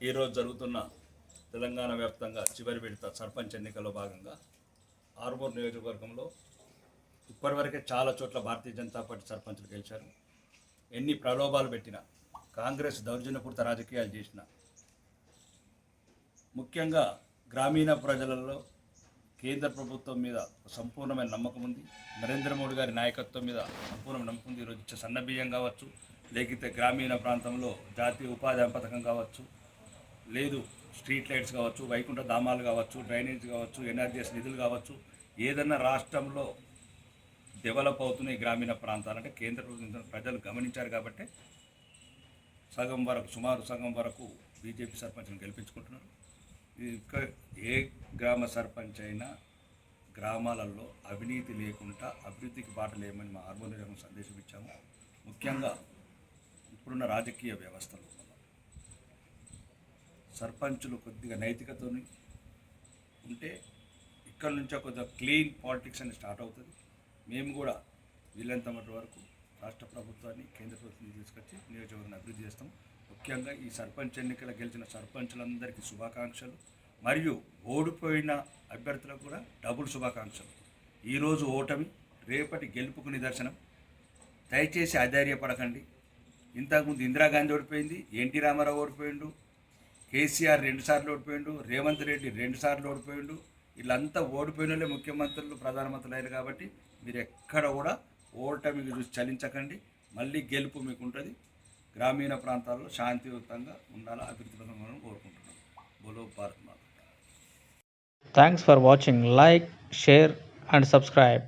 ఈరోజు జరుగుతున్న తెలంగాణ వ్యాప్తంగా చివరి విడత సర్పంచ్ ఎన్నికల్లో భాగంగా ఆర్మూర్ నియోజకవర్గంలో ఇప్పటివరకే చాలా చోట్ల భారతీయ జనతా పార్టీ సర్పంచులు గెలిచారు. ఎన్ని ప్రలోభాలు పెట్టినా, కాంగ్రెస్ దౌర్జన్యపూరిత రాజకీయాలు చేసిన, ముఖ్యంగా గ్రామీణ ప్రజలలో కేంద్ర ప్రభుత్వం మీద సంపూర్ణమైన నమ్మకం ఉంది. నరేంద్ర మోడీ గారి నాయకత్వం మీద సంపూర్ణ నమ్మకం ఉంది. ఈరోజు ఇచ్చే సన్న బియ్యం కావచ్చు, లేకపోతే గ్రామీణ ప్రాంతంలో జాతీయ ఉపాధి పథకం కావచ్చు, లేదు స్ట్రీట్ లైట్స్ కావచ్చు, వైకుంఠ ధామాలు కావచ్చు, డ్రైనేజ్ కావచ్చు, ఎన్ఆర్జీఎస్ నిధులు కావచ్చు, ఏదన్నా రాష్ట్రంలో డెవలప్ అవుతున్న ఈ గ్రామీణ ప్రాంతాలంటే కేంద్ర ప్రభుత్వం ప్రజలు గమనించారు కాబట్టి సుమారు సగం వరకు బీజేపీ సర్పంచ్ని గెలిపించుకుంటున్నారు. ఇంకా ఏ గ్రామ సర్పంచ్ అయినా గ్రామాలలో అవినీతి లేకుండా అభివృద్ధికి బాట లేమని మా ఆర్మూర్ నియోజకవర్గం సందేశం ఇచ్చాము. ముఖ్యంగా ఇప్పుడున్న రాజకీయ వ్యవస్థలో సర్పంచులు కొద్దిగా నైతికతతో ఉంటే ఇక్కడ నుంచి కొద్దిగా క్లీన్ పాలిటిక్స్ అని స్టార్ట్ అవుతుంది. మేము కూడా వీళ్ళంత మటు వరకు రాష్ట్ర ప్రభుత్వాన్ని, కేంద్ర ప్రభుత్వాన్ని తీసుకొచ్చి నియోజకవర్గాన్ని అభివృద్ధి చేస్తాం. ముఖ్యంగా ఈ సర్పంచ్ ఎన్నికలు గెలిచిన సర్పంచులందరికీ శుభాకాంక్షలు, మరియు ఓడిపోయిన అభ్యర్థులకు కూడా డబుల్ శుభాకాంక్షలు. ఈరోజు ఓటమి రేపటి గెలుపుకు నిదర్శనం. దయచేసి అధైర్యపడకండి. ఇంతకుముందు ఇందిరాగాంధీ ఓడిపోయింది, ఎన్టీ రామారావు ఓడిపోయిండు, కేసీఆర్ 2 సార్లు ఓడిపోయిండు, రేవంత్ రెడ్డి 2 సార్లు ఓడిపోయిండు. వీళ్ళంతా ఓడిపోయిన వాళ్ళే ముఖ్యమంత్రులు, ప్రధానమంత్రులు అయ్యారు. కాబట్టి మీరు ఎక్కడ కూడా ఓటమికి చూసి చలించకండి. మళ్ళీ గెలుపు మీకు ఉంటుంది. గ్రామీణ ప్రాంతాల్లో శాంతియుతంగా ఉండాలా, అభివృద్ధి పథకం కోరుకుంటున్నాం. బోలో భారత్ మాతా. Thanks for watching. Like, share and subscribe.